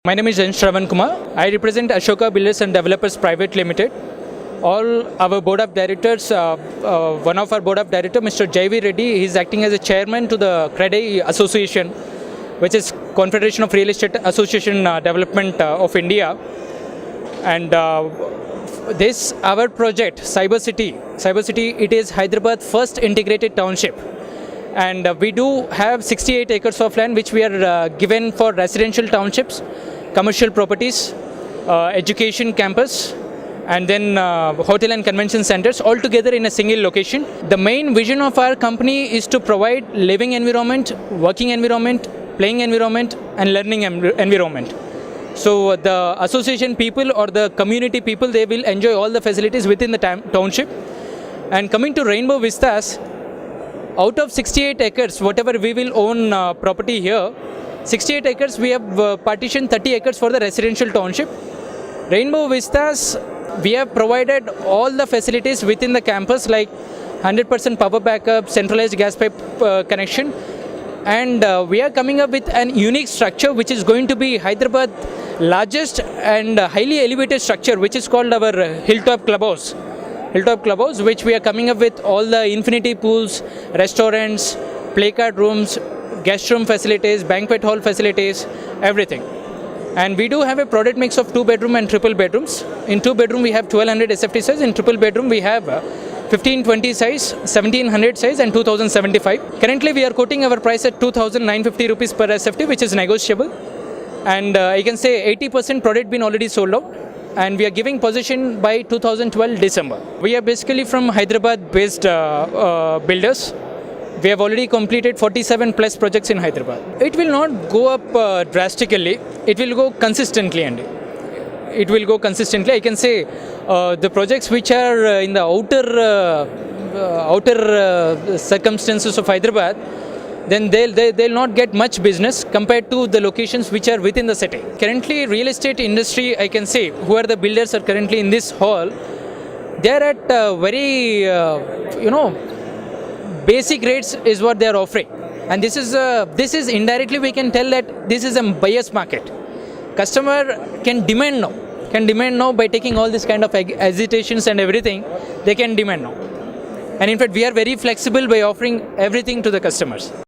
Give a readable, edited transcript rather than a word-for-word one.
My name is N. Shravan Kumar. I represent Ashoka Builders and Developers Private Limited. All our board of directors, one of our board of directors, Mr. J.V. Reddy, he is acting as a chairman to the CREDAI Association, which is Confederation of Real Estate Association Development of India. And this, our project, Cyber City, it is Hyderabad first integrated township. And we do have 68 acres of land which we are given for residential townships, commercial properties, education campus, and then hotel and convention centers all together in a single location. The main vision of our company is to provide living environment, working environment, playing environment, and learning environment. So the association people or the community people, they will enjoy all the facilities within the township. And coming to Rainbow Vistas, out of 68 acres, whatever we will own property here, 68 acres we have partitioned 30 acres for the residential township. Rainbow Vistas, we have provided all the facilities within the campus like 100% power backup, centralized gas pipe connection, and we are coming up with an unique structure which is going to be Hyderabad largest and highly elevated structure, which is called our Hilltop Clubhouse, which we are coming up with all the infinity pools, restaurants, play card rooms, guest room facilities, banquet hall facilities, everything. And we do have a product mix of 2-bedroom and triple bedrooms. In 2-bedroom we have 1200 SFT size. In triple bedroom we have 1520 size, 1700 size, and 2075. Currently we are quoting our price at 2950 rupees per SFT, which is negotiable. And I can say 80% product been already sold out. And we are giving possession by 2012 December. We are basically from Hyderabad based builders. We have already completed 47 plus projects in Hyderabad. It will not go up drastically, it will go consistently. And it will go consistently. I can say the projects which are in the outer circumstances of Hyderabad, then they'll not get much business compared to the locations which are within the city. Currently, real estate industry, I can say, who are the builders are currently in this hall, they are at very, basic rates is what they are offering. And this is indirectly we can tell that this is a buyer's market. Customer can demand now by taking all this kind of hesitations and everything, they can demand now. And in fact, we are very flexible by offering everything to the customers.